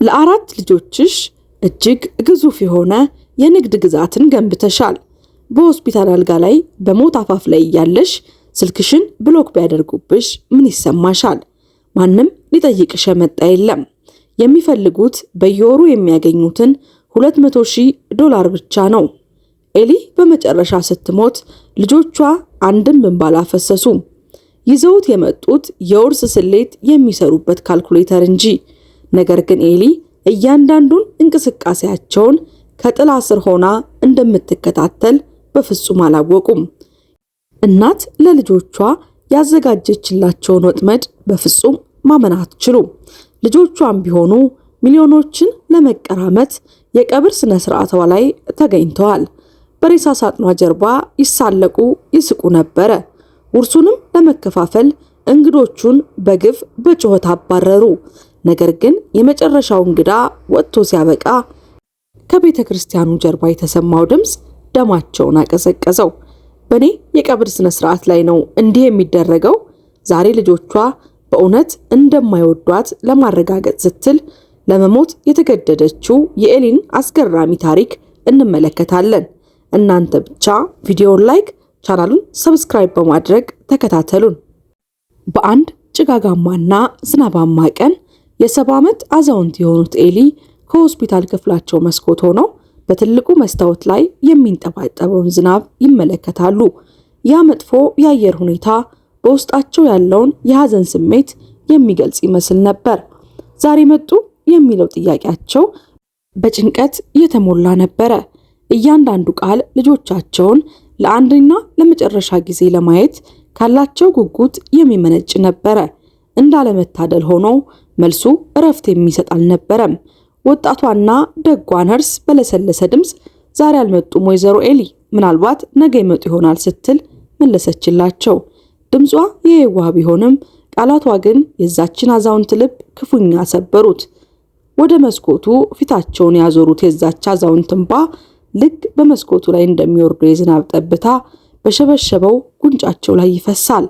ለአራት ልጆችሽ እጅግ ግዙፍ የሆነ የንግድ ግዛትን ገንብተሻል። በሆስፒታል አልጋ ላይ በሞት አፋፍ ላይ ያለሽ ስልክሽን ብሎክ ቢያደርጉብሽ ምን ይሰማሻል? ማንም ሊጠይቅሽ የመጣ የለም። የሚፈልጉት በየወሩ የሚያገኙትን $200,000 ብቻ ነው። ኤሊ በመጨረሻ ስትሞት ልጆቿ አንድም እንባ አላፈሰሱም። ይዘውት የመጡት የውርስ ስሌት የሚሰሩበት ካልኩሌተር እንጂ። ነገር ግን ኤሊ እያንዳንዱን እንቅስቃሴያቸውን ከጥላ ስር ሆና እንደምትከታተል በፍጹም አላወቁም። እናት ለልጆቿ ያዘጋጀችላቸውን ወጥመድ በፍጹም ማመን አትችሉም። ልጆቿም ቢሆኑ ሚሊዮኖችን ለመቀራመት የቀብር ስነ ስርዓቷ ላይ ተገኝተዋል። በሬሳ ሳጥኗ ጀርባ ይሳለቁ ይስቁ ነበረ። ውርሱንም ለመከፋፈል እንግዶቹን በግፍ በጩኸት አባረሩ። ነገር ግን የመጨረሻው እንግዳ ወጥቶ ሲያበቃ ከቤተ ክርስቲያኑ ጀርባ የተሰማው ድምፅ ደማቸውን አቀዘቀዘው። በኔ የቀብር ስነ ስርዓት ላይ ነው እንዲህ የሚደረገው? ዛሬ ልጆቿ በእውነት እንደማይወዷት ለማረጋገጥ ስትል ለመሞት የተገደደችው የኤሊን አስገራሚ ታሪክ እንመለከታለን። እናንተ ብቻ ቪዲዮውን ላይክ፣ ቻናሉን ሰብስክራይብ በማድረግ ተከታተሉን። በአንድ ጭጋጋማና ዝናባማ ቀን የ70 ዓመት አዛውንት የሆኑት ኤሊ ከሆስፒታል ክፍላቸው መስኮት ሆነው በትልቁ መስታወት ላይ የሚንጠባጠበውን ዝናብ ይመለከታሉ። ያ መጥፎ የአየር ሁኔታ በውስጣቸው ያለውን የሐዘን ስሜት የሚገልጽ ይመስል ነበር። ዛሬ መጡ የሚለው ጥያቄያቸው በጭንቀት የተሞላ ነበረ። እያንዳንዱ ቃል ልጆቻቸውን ለአንድና ለመጨረሻ ጊዜ ለማየት ካላቸው ጉጉት የሚመነጭ ነበረ። እንዳለመታደል ሆኖ መልሱ እረፍት የሚሰጥ አልነበረም። ወጣቷና ደጓ ነርስ በለሰለሰ ድምፅ ዛሬ አልመጡም ወይዘሮ ኤሊ፣ ምናልባት ነገ ይመጡ ይሆናል ስትል መለሰችላቸው። ድምጿ የዋህ ቢሆንም ቃላቷ ግን የዛችን አዛውንት ልብ ክፉኛ ሰበሩት። ወደ መስኮቱ ፊታቸውን ያዞሩት የዛች አዛውንት እንባ ልክ በመስኮቱ ላይ እንደሚወርዱ የዝናብ ጠብታ በሸበሸበው ጉንጫቸው ላይ ይፈሳል።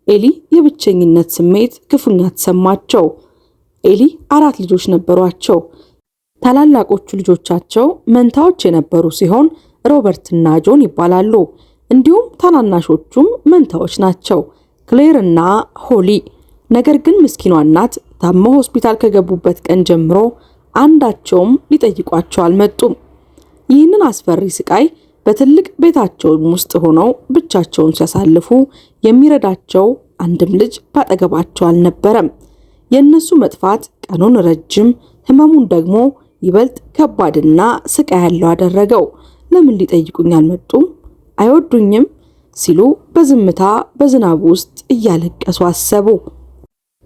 ኤሊ የብቸኝነት ስሜት ክፉኛ ተሰማቸው። ኤሊ 4 ልጆች ነበሯቸው። ታላላቆቹ ልጆቻቸው መንታዎች የነበሩ ሲሆን ሮበርትና ጆን ይባላሉ። እንዲሁም ታናናሾቹም መንታዎች ናቸው፣ ክሌር እና ሆሊ። ነገር ግን ምስኪኗ እናት ታመው ሆስፒታል ከገቡበት ቀን ጀምሮ አንዳቸውም ሊጠይቋቸው አልመጡም። ይህንን አስፈሪ ስቃይ በትልቅ ቤታቸው ውስጥ ሆነው ብቻቸውን ሲያሳልፉ የሚረዳቸው አንድም ልጅ ባጠገባቸው አልነበረም። የእነሱ መጥፋት ቀኑን ረጅም፣ ህመሙን ደግሞ ይበልጥ ከባድና ስቃይ ያለው አደረገው። ለምን ሊጠይቁኝ አልመጡም? አይወዱኝም? ሲሉ በዝምታ በዝናብ ውስጥ እያለቀሱ አሰቡ።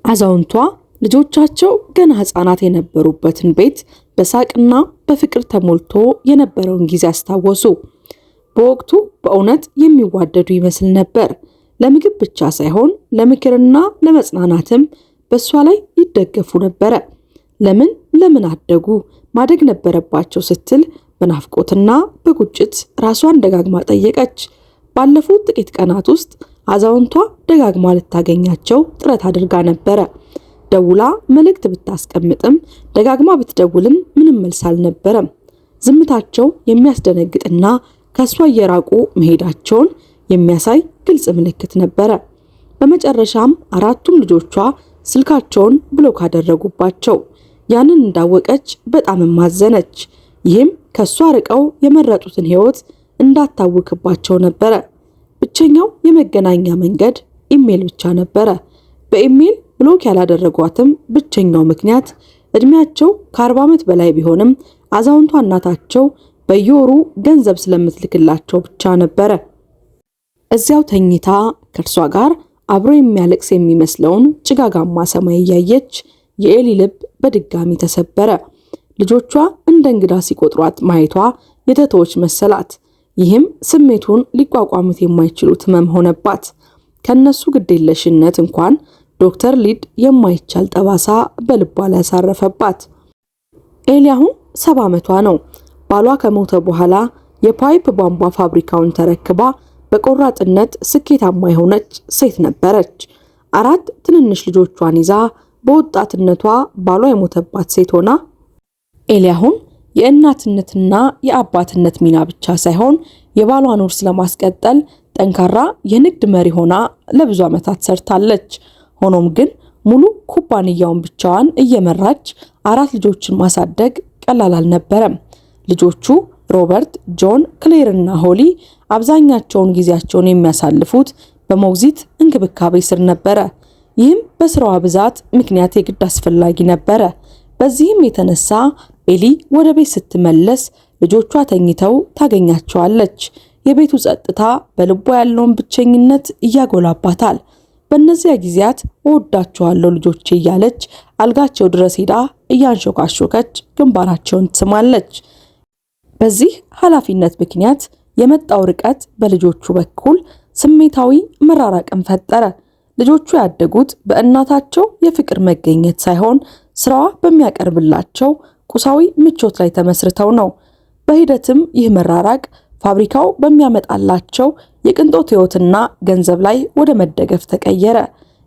አዛውንቷ ልጆቻቸው ገና ህፃናት የነበሩበትን ቤት በሳቅና በፍቅር ተሞልቶ የነበረውን ጊዜ አስታወሱ። በወቅቱ በእውነት የሚዋደዱ ይመስል ነበር። ለምግብ ብቻ ሳይሆን ለምክርና ለመጽናናትም በእሷ ላይ ይደገፉ ነበረ። ለምን አደጉ? ማደግ ነበረባቸው ስትል በናፍቆትና በቁጭት ራሷን ደጋግማ ጠየቀች። ባለፉት ጥቂት ቀናት ውስጥ አዛውንቷ ደጋግማ ልታገኛቸው ጥረት አድርጋ ነበረ። ደውላ መልእክት ብታስቀምጥም ደጋግማ ብትደውልም ምንም መልስ አልነበረም። ዝምታቸው የሚያስደነግጥና ከሷ እየራቁ መሄዳቸውን የሚያሳይ ግልጽ ምልክት ነበረ። በመጨረሻም 4ቱም ልጆቿ ስልካቸውን ብሎክ አደረጉባቸው። ያንን እንዳወቀች በጣም ማዘነች። ይህም ከሷ ርቀው የመረጡትን ህይወት እንዳታውክባቸው ነበረ። ብቸኛው የመገናኛ መንገድ ኢሜል ብቻ ነበረ። በኢሜል ብሎክ ያላደረጓትም ብቸኛው ምክንያት እድሜያቸው ከ40 ዓመት በላይ ቢሆንም አዛውንቷ እናታቸው በየወሩ ገንዘብ ስለምትልክላቸው ብቻ ነበረ። እዚያው ተኝታ ከእርሷ ጋር አብሮ የሚያለቅስ የሚመስለውን ጭጋጋማ ሰማይ እያየች የኤሊ ልብ በድጋሚ ተሰበረ። ልጆቿ እንደ እንግዳ ሲቆጥሯት ማየቷ የተተወች መሰላት። ይህም ስሜቱን ሊቋቋሙት የማይችሉት ህመም ሆነባት። ከነሱ ግዴለሽነት እንኳን ዶክተር ሊድ የማይቻል ጠባሳ በልቧ ላይ ያሳረፈባት። ኤሊ አሁን 70 ዓመቷ ነው። ባሏ ከሞተ በኋላ የፓይፕ ቧንቧ ፋብሪካውን ተረክባ በቆራጥነት ስኬታማ የሆነች ሴት ነበረች። 4 ትንንሽ ልጆቿን ይዛ በወጣትነቷ ባሏ የሞተባት ሴት ሆና ኤሊ አሁን የእናትነትና የአባትነት ሚና ብቻ ሳይሆን የባሏን ውርስ ለማስቀጠል ጠንካራ የንግድ መሪ ሆና ለብዙ ዓመታት ሰርታለች። ሆኖም ግን ሙሉ ኩባንያውን ብቻዋን እየመራች 4 ልጆችን ማሳደግ ቀላል አልነበረም። ልጆቹ ሮበርት፣ ጆን፣ ክሌር እና ሆሊ አብዛኛቸውን ጊዜያቸውን የሚያሳልፉት በሞግዚት እንክብካቤ ስር ነበረ። ይህም በስራዋ ብዛት ምክንያት የግድ አስፈላጊ ነበረ። በዚህም የተነሳ ኤሊ ወደ ቤት ስትመለስ ልጆቿ ተኝተው ታገኛቸዋለች። የቤቱ ጸጥታ በልቧ ያለውን ብቸኝነት እያጎላባታል። በእነዚያ ጊዜያት እወዳቸዋለሁ ልጆቼ እያለች አልጋቸው ድረስ ሄዳ እያንሾካሾከች ግንባራቸውን ትስማለች። በዚህ ኃላፊነት ምክንያት የመጣው ርቀት በልጆቹ በኩል ስሜታዊ መራራቅን ፈጠረ። ልጆቹ ያደጉት በእናታቸው የፍቅር መገኘት ሳይሆን ስራዋ በሚያቀርብላቸው ቁሳዊ ምቾት ላይ ተመስርተው ነው። በሂደትም ይህ መራራቅ ፋብሪካው በሚያመጣላቸው የቅንጦት ህይወትና ገንዘብ ላይ ወደ መደገፍ ተቀየረ።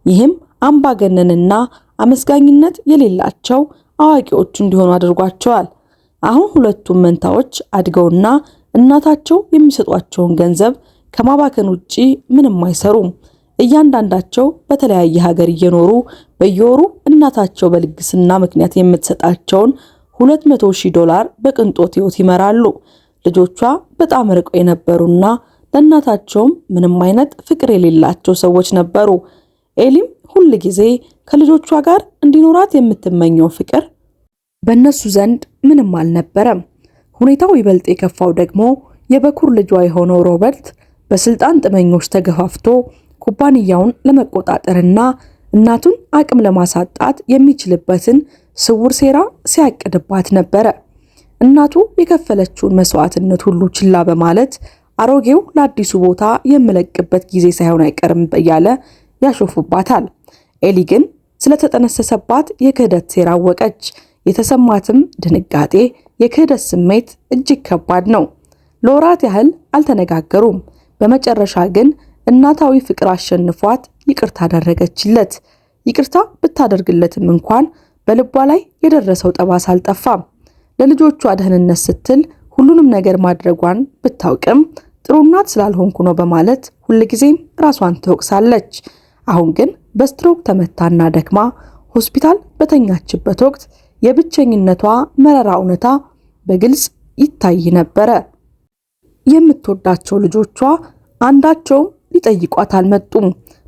ይህም አምባገነንና አመስጋኝነት የሌላቸው አዋቂዎች እንዲሆኑ አድርጓቸዋል። አሁን ሁለቱም መንታዎች አድገውና እናታቸው የሚሰጧቸውን ገንዘብ ከማባከን ውጪ ምንም አይሰሩም። እያንዳንዳቸው በተለያየ ሀገር እየኖሩ በየወሩ እናታቸው በልግስና ምክንያት የምትሰጣቸውን $200,000 በቅንጦት ህይወት ይመራሉ። ልጆቿ በጣም ርቀው የነበሩና ለእናታቸውም ምንም አይነት ፍቅር የሌላቸው ሰዎች ነበሩ። ኤሊም ሁል ጊዜ ከልጆቿ ጋር እንዲኖራት የምትመኘው ፍቅር በእነሱ ዘንድ ምንም አልነበረም። ሁኔታው ይበልጥ የከፋው ደግሞ የበኩር ልጇ የሆነው ሮበርት በስልጣን ጥመኞች ተገፋፍቶ ኩባንያውን ለመቆጣጠርና እናቱን አቅም ለማሳጣት የሚችልበትን ስውር ሴራ ሲያቅድባት ነበረ። እናቱ የከፈለችውን መስዋዕትነት ሁሉ ችላ በማለት አሮጌው ለአዲሱ ቦታ የምለቅበት ጊዜ ሳይሆን አይቀርም እያለ ያሾፉባታል። ኤሊ ግን ስለተጠነሰሰባት የክህደት ሴራ አወቀች። የተሰማትም ድንጋጤ፣ የክህደት ስሜት እጅግ ከባድ ነው። ለወራት ያህል አልተነጋገሩም። በመጨረሻ ግን እናታዊ ፍቅር አሸንፏት ይቅርታ አደረገችለት። ይቅርታ ብታደርግለትም እንኳን በልቧ ላይ የደረሰው ጠባሳ አልጠፋም። ለልጆቿ ደህንነት ስትል ሁሉንም ነገር ማድረጓን ብታውቅም ጥሩ እናት ስላልሆንኩ ነው በማለት ሁልጊዜም ራሷን ትወቅሳለች። አሁን ግን በስትሮክ ተመታና ደክማ ሆስፒታል በተኛችበት ወቅት የብቸኝነቷ መረራ እውነታ በግልጽ ይታይ ነበረ። የምትወዳቸው ልጆቿ አንዳቸውም ሊጠይቋት አልመጡም።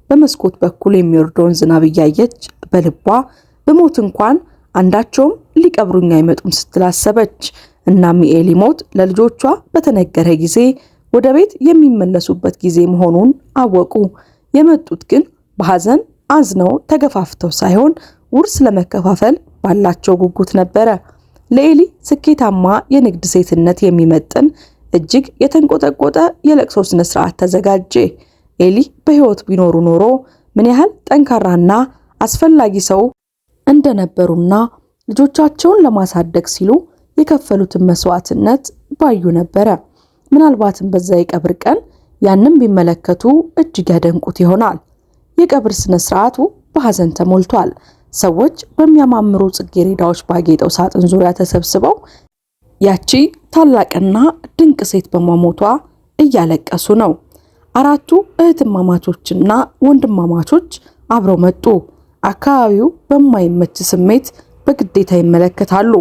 በመስኮት በኩል የሚወርደውን ዝናብ እያየች በልቧ በሞት እንኳን አንዳቸውም ሊቀብሩኝ አይመጡም ስትል አሰበች። እናም የኤሊ ሞት ለልጆቿ በተነገረ ጊዜ ወደ ቤት የሚመለሱበት ጊዜ መሆኑን አወቁ። የመጡት ግን በሐዘን አዝነው ተገፋፍተው ሳይሆን ውርስ ለመከፋፈል ባላቸው ጉጉት ነበረ። ለኤሊ ስኬታማ የንግድ ሴትነት የሚመጥን እጅግ የተንቆጠቆጠ የለቅሶ ስነ ስርዓት ተዘጋጀ። ኤሊ በህይወት ቢኖሩ ኖሮ ምን ያህል ጠንካራና አስፈላጊ ሰው እንደነበሩና ልጆቻቸውን ለማሳደግ ሲሉ የከፈሉትን መስዋዕትነት ባዩ ነበረ። ምናልባትም በዛ የቀብር ቀን ያንን ቢመለከቱ እጅግ ያደንቁት ይሆናል። የቀብር ስነ ስርዓቱ በሐዘን ተሞልቷል። ሰዎች በሚያማምሩ ጽጌረዳዎች ባጌጠው ሳጥን ዙሪያ ተሰብስበው ያቺ ታላቅና ድንቅ ሴት በመሞቷ እያለቀሱ ነው። 4 እህትማማቾችና ወንድማማቾች አብረው መጡ። አካባቢው በማይመች ስሜት በግዴታ ይመለከታሉ።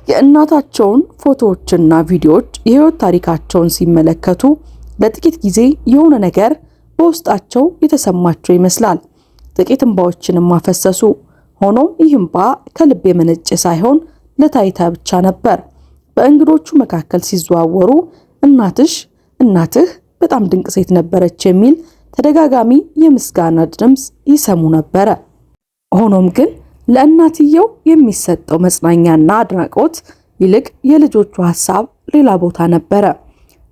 የእናታቸውን ፎቶዎችና ቪዲዮዎች የህይወት ታሪካቸውን ሲመለከቱ ለጥቂት ጊዜ የሆነ ነገር በውስጣቸው የተሰማቸው ይመስላል። ጥቂት እንባዎችንም አፈሰሱ። ሆኖም ይህ እንባ ከልብ የመነጨ ሳይሆን ለታይታ ብቻ ነበር። በእንግዶቹ መካከል ሲዘዋወሩ እናትህ በጣም ድንቅ ሴት ነበረች የሚል ተደጋጋሚ የምስጋና ድምጽ ይሰሙ ነበረ። ሆኖም ግን ለእናትየው የሚሰጠው መጽናኛና አድናቆት ይልቅ የልጆቹ ሐሳብ ሌላ ቦታ ነበረ።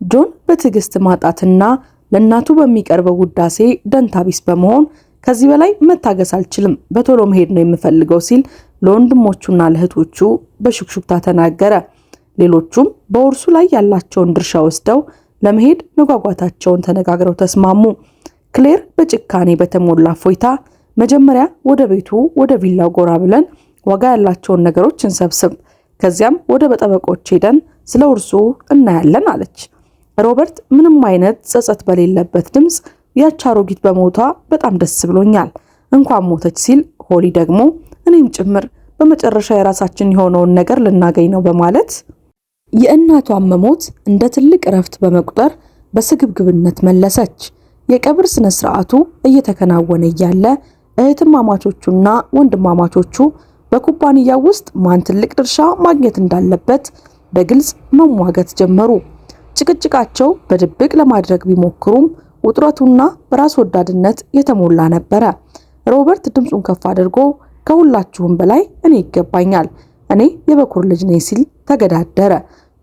ጆን በትዕግስት ማጣትና ለእናቱ በሚቀርበው ውዳሴ ደንታቢስ በመሆን ከዚህ በላይ መታገስ አልችልም፣ በቶሎ መሄድ ነው የምፈልገው ሲል ለወንድሞቹና ለእህቶቹ በሹክሹክታ ተናገረ። ሌሎቹም በውርሱ ላይ ያላቸውን ድርሻ ወስደው ለመሄድ መጓጓታቸውን ተነጋግረው ተስማሙ። ክሌር በጭካኔ በተሞላ ፎይታ መጀመሪያ ወደ ቤቱ ወደ ቪላው ጎራ ብለን ዋጋ ያላቸውን ነገሮች እንሰብስብ፣ ከዚያም ወደ በጠበቆች ሄደን ስለ ውርሱ እናያለን አለች። ሮበርት ምንም አይነት ጸጸት በሌለበት ድምፅ ያች አሮጊት በሞቷ በጣም ደስ ብሎኛል፣ እንኳን ሞተች ሲል ሆሊ ደግሞ እኔም ጭምር በመጨረሻ የራሳችን የሆነውን ነገር ልናገኝ ነው በማለት የእናቷን መሞት እንደ ትልቅ እረፍት በመቁጠር በስግብግብነት መለሰች። የቀብር ስነ ስርዓቱ እየተከናወነ እያለ እህትማማቾቹና ወንድማማቾቹ በኩባንያው ውስጥ ማን ትልቅ ድርሻ ማግኘት እንዳለበት በግልጽ መሟገት ጀመሩ። ጭቅጭቃቸው በድብቅ ለማድረግ ቢሞክሩም ውጥረቱና በራስ ወዳድነት የተሞላ ነበረ። ሮበርት ድምፁን ከፍ አድርጎ ከሁላችሁም በላይ እኔ ይገባኛል፣ እኔ የበኩር ልጅ ነኝ ሲል ተገዳደረ።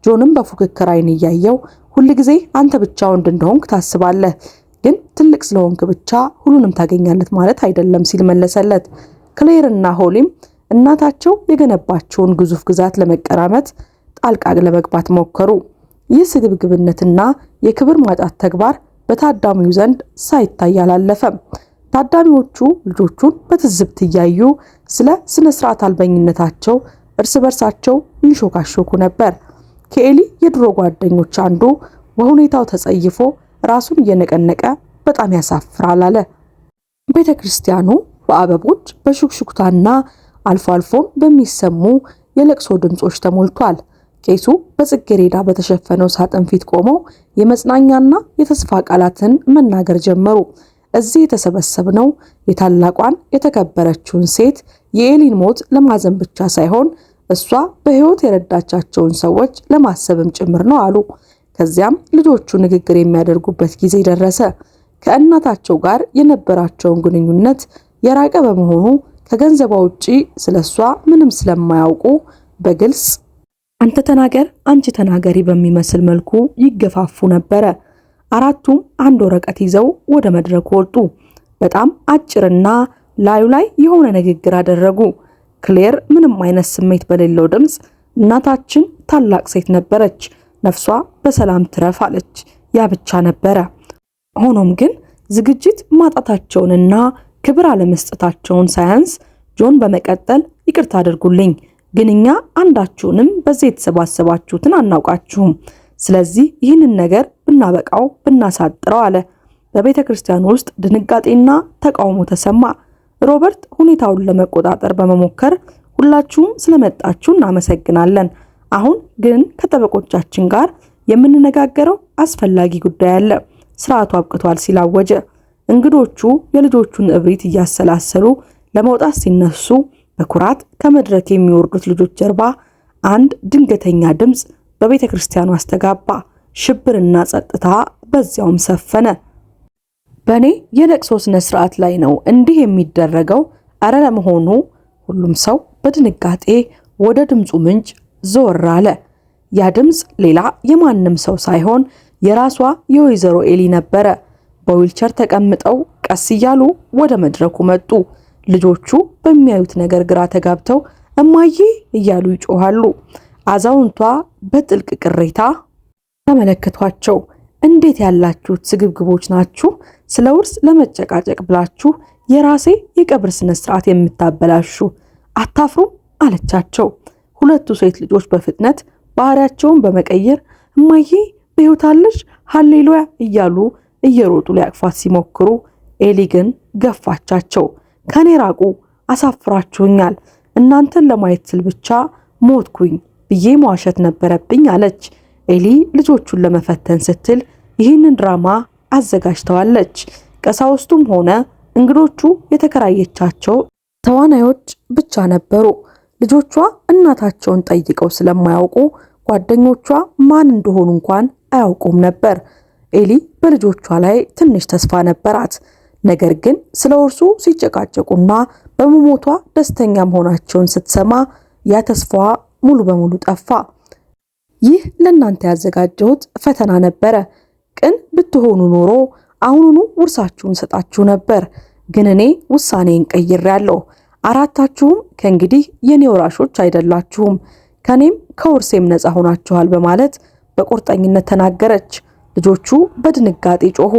ጆንም በፉክክር አይን እያየው ሁልጊዜ አንተ ብቻ ወንድ እንደሆንክ ታስባለህ፣ ግን ትልቅ ስለሆንክ ብቻ ሁሉንም ታገኛለት ማለት አይደለም ሲል መለሰለት። ክሌር እና ሆሊም እናታቸው የገነባቸውን ግዙፍ ግዛት ለመቀራመት ጣልቃ ለመግባት ሞከሩ። ይህ ስግብግብነትና የክብር ማጣት ተግባር በታዳሚው ዘንድ ሳይታይ አላለፈም። ታዳሚዎቹ ልጆቹን በትዝብት እያዩ ስለ ስነ ስርዓት አልበኝነታቸው እርስ በርሳቸው ይንሾካሾኩ ነበር። ከኤሊ የድሮ ጓደኞች አንዱ በሁኔታው ተጸይፎ ራሱን እየነቀነቀ በጣም ያሳፍራል አለ። ቤተ ክርስቲያኑ በአበቦች በሹክሹክታና አልፎ አልፎም በሚሰሙ የለቅሶ ድምጾች ተሞልቷል። ቄሱ በጽጌረዳ በተሸፈነው ሳጥን ፊት ቆመው የመጽናኛና የተስፋ ቃላትን መናገር ጀመሩ። እዚህ የተሰበሰብነው የታላቋን የተከበረችውን ሴት የኤሊን ሞት ለማዘን ብቻ ሳይሆን እሷ በሕይወት የረዳቻቸውን ሰዎች ለማሰብም ጭምር ነው አሉ። ከዚያም ልጆቹ ንግግር የሚያደርጉበት ጊዜ ደረሰ። ከእናታቸው ጋር የነበራቸውን ግንኙነት የራቀ በመሆኑ ከገንዘቧ ውጪ ስለሷ ምንም ስለማያውቁ በግልጽ አንተ ተናገር፣ አንቺ ተናገሪ በሚመስል መልኩ ይገፋፉ ነበረ። አራቱም አንድ ወረቀት ይዘው ወደ መድረኩ ወጡ። በጣም አጭርና ላዩ ላይ የሆነ ንግግር አደረጉ። ክሌር ምንም አይነት ስሜት በሌለው ድምፅ እናታችን ታላቅ ሴት ነበረች፣ ነፍሷ በሰላም ትረፍ አለች። ያ ብቻ ነበረ። ሆኖም ግን ዝግጅት ማጣታቸውንና ክብር አለመስጠታቸውን ሳያንስ ጆን በመቀጠል ይቅርታ አድርጉልኝ፣ ግን እኛ አንዳችሁንም በዚህ የተሰባሰባችሁትን አናውቃችሁም። ስለዚህ ይህንን ነገር ብናበቃው ብናሳጥረው አለ። በቤተ ክርስቲያን ውስጥ ድንጋጤና ተቃውሞ ተሰማ። ሮበርት ሁኔታውን ለመቆጣጠር በመሞከር ሁላችሁም ስለመጣችሁ እናመሰግናለን፣ አሁን ግን ከጠበቆቻችን ጋር የምንነጋገረው አስፈላጊ ጉዳይ አለ፣ ስርዓቱ አብቅቷል ሲል አወጀ። እንግዶቹ የልጆቹን እብሪት እያሰላሰሉ ለመውጣት ሲነሱ በኩራት ከመድረክ የሚወርዱት ልጆች ጀርባ አንድ ድንገተኛ ድምፅ በቤተ ክርስቲያኑ አስተጋባ። ሽብርና ጸጥታ በዚያውም ሰፈነ። በእኔ የለቅሶ ስነ ስርዓት ላይ ነው እንዲህ የሚደረገው? አረ ለመሆኑ? ሁሉም ሰው በድንጋጤ ወደ ድምፁ ምንጭ ዞር አለ። ያ ድምፅ ሌላ የማንም ሰው ሳይሆን የራሷ የወይዘሮ ኤሊ ነበረ። በዊልቸር ተቀምጠው ቀስ እያሉ ወደ መድረኩ መጡ። ልጆቹ በሚያዩት ነገር ግራ ተጋብተው እማዬ እያሉ ይጮሃሉ። አዛውንቷ በጥልቅ ቅሬታ ተመለከቷቸው። እንዴት ያላችሁት ስግብግቦች ናችሁ! ስለ ውርስ ለመጨቃጨቅ ብላችሁ የራሴ የቀብር ስነ ስርዓት የምታበላሹ አታፍሩም አለቻቸው። ሁለቱ ሴት ልጆች በፍጥነት ባህሪያቸውን በመቀየር እማዬ በሕይወት አለሽ ሃሌሉያ እያሉ እየሮጡ ሊያቅፏት ሲሞክሩ ኤሊ ግን ገፋቻቸው። ከኔ ራቁ፣ አሳፍራችሁኛል፣ እናንተን ለማየት ስል ብቻ ሞትኩኝ ብዬ መዋሸት ነበረብኝ አለች። ኤሊ ልጆቹን ለመፈተን ስትል ይህንን ድራማ አዘጋጅተዋለች። ቀሳውስቱም ሆነ እንግዶቹ የተከራየቻቸው ተዋናዮች ብቻ ነበሩ። ልጆቿ እናታቸውን ጠይቀው ስለማያውቁ ጓደኞቿ ማን እንደሆኑ እንኳን አያውቁም ነበር። ኤሊ በልጆቿ ላይ ትንሽ ተስፋ ነበራት። ነገር ግን ስለ ውርሱ ሲጨቃጨቁና በመሞቷ ደስተኛ መሆናቸውን ስትሰማ ያ ተስፋዋ ሙሉ በሙሉ ጠፋ። ይህ ለእናንተ ያዘጋጀሁት ፈተና ነበረ። ቅን ብትሆኑ ኖሮ አሁኑኑ ውርሳችሁን ሰጣችሁ ነበር። ግን እኔ ውሳኔን ቀይሬያለሁ። አራታችሁም ከእንግዲህ የኔ ወራሾች አይደላችሁም፣ ከኔም ከውርሴም ነፃ ሆናችኋል በማለት በቁርጠኝነት ተናገረች። ልጆቹ በድንጋጤ ጮሁ።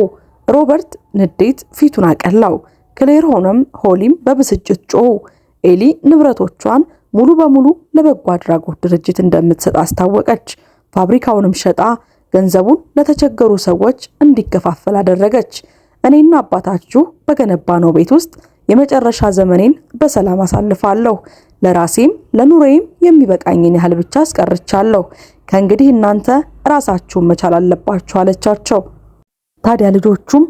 ሮበርት ንዴት ፊቱን አቀላው። ክሌር ሆነም ሆሊም በብስጭት ጮሁ። ኤሊ ንብረቶቿን ሙሉ በሙሉ ለበጎ አድራጎት ድርጅት እንደምትሰጥ አስታወቀች። ፋብሪካውንም ሸጣ ገንዘቡን ለተቸገሩ ሰዎች እንዲከፋፈል አደረገች። እኔና አባታችሁ በገነባነው ቤት ውስጥ የመጨረሻ ዘመኔን በሰላም አሳልፋለሁ። ለራሴም ለኑሬም የሚበቃኝን ያህል ብቻ አስቀርቻለሁ። ከእንግዲህ እናንተ ራሳችሁን መቻል አለባችሁ አለቻቸው። ታዲያ ልጆቹም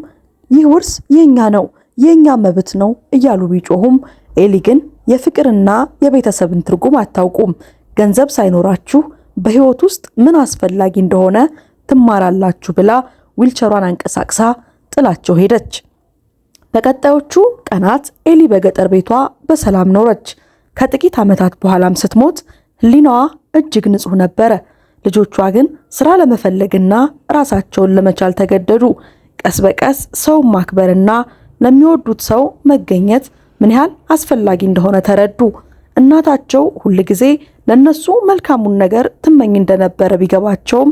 ይህ ውርስ የኛ ነው፣ የኛ መብት ነው እያሉ ቢጮሁም ኤሊ ግን የፍቅርና የቤተሰብን ትርጉም አታውቁም። ገንዘብ ሳይኖራችሁ በህይወት ውስጥ ምን አስፈላጊ እንደሆነ ትማራላችሁ ብላ ዊልቸሯን አንቀሳቅሳ ጥላቸው ሄደች። በቀጣዮቹ ቀናት ኤሊ በገጠር ቤቷ በሰላም ኖረች። ከጥቂት ዓመታት በኋላም ስትሞት ህሊናዋ እጅግ ንጹህ ነበረ። ልጆቿ ግን ስራ ለመፈለግና ራሳቸውን ለመቻል ተገደዱ። ቀስ በቀስ ሰውን ማክበርና ለሚወዱት ሰው መገኘት ምን ያህል አስፈላጊ እንደሆነ ተረዱ። እናታቸው ሁልጊዜ ለነሱ መልካሙን ነገር ትመኝ እንደነበረ ቢገባቸውም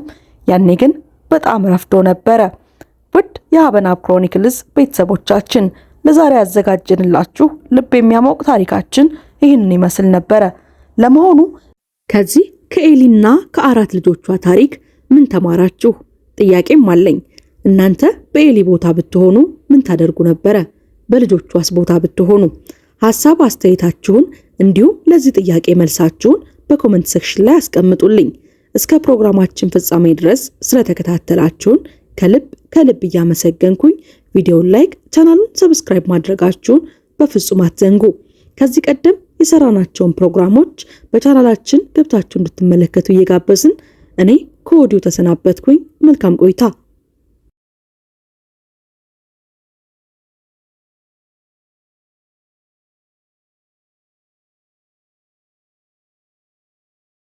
ያኔ ግን በጣም ረፍዶ ነበረ። ውድ የሀበናብ ክሮኒክልስ ቤተሰቦቻችን ለዛሬ ያዘጋጀንላችሁ ልብ የሚያሞቅ ታሪካችን ይህንን ይመስል ነበረ። ለመሆኑ ከዚህ ከኤሊና ከአራት ልጆቿ ታሪክ ምን ተማራችሁ? ጥያቄም አለኝ። እናንተ በኤሊ ቦታ ብትሆኑ ምን ታደርጉ ነበረ? በልጆቿስ ቦታ ብትሆኑ? ሐሳብ አስተያየታችሁን እንዲሁም ለዚህ ጥያቄ መልሳችሁን በኮሜንት ሴክሽን ላይ አስቀምጡልኝ። እስከ ፕሮግራማችን ፍጻሜ ድረስ ስለተከታተላችሁን ከልብ እያመሰገንኩኝ ቪዲዮውን ላይክ፣ ቻናሉን ሰብስክራይብ ማድረጋችሁን በፍጹም አትዘንጉ። ከዚህ ቀደም የሰራናቸውን ፕሮግራሞች በቻናላችን ገብታችሁ እንድትመለከቱ እየጋበዝን እኔ ከወዲሁ ተሰናበትኩኝ። መልካም ቆይታ።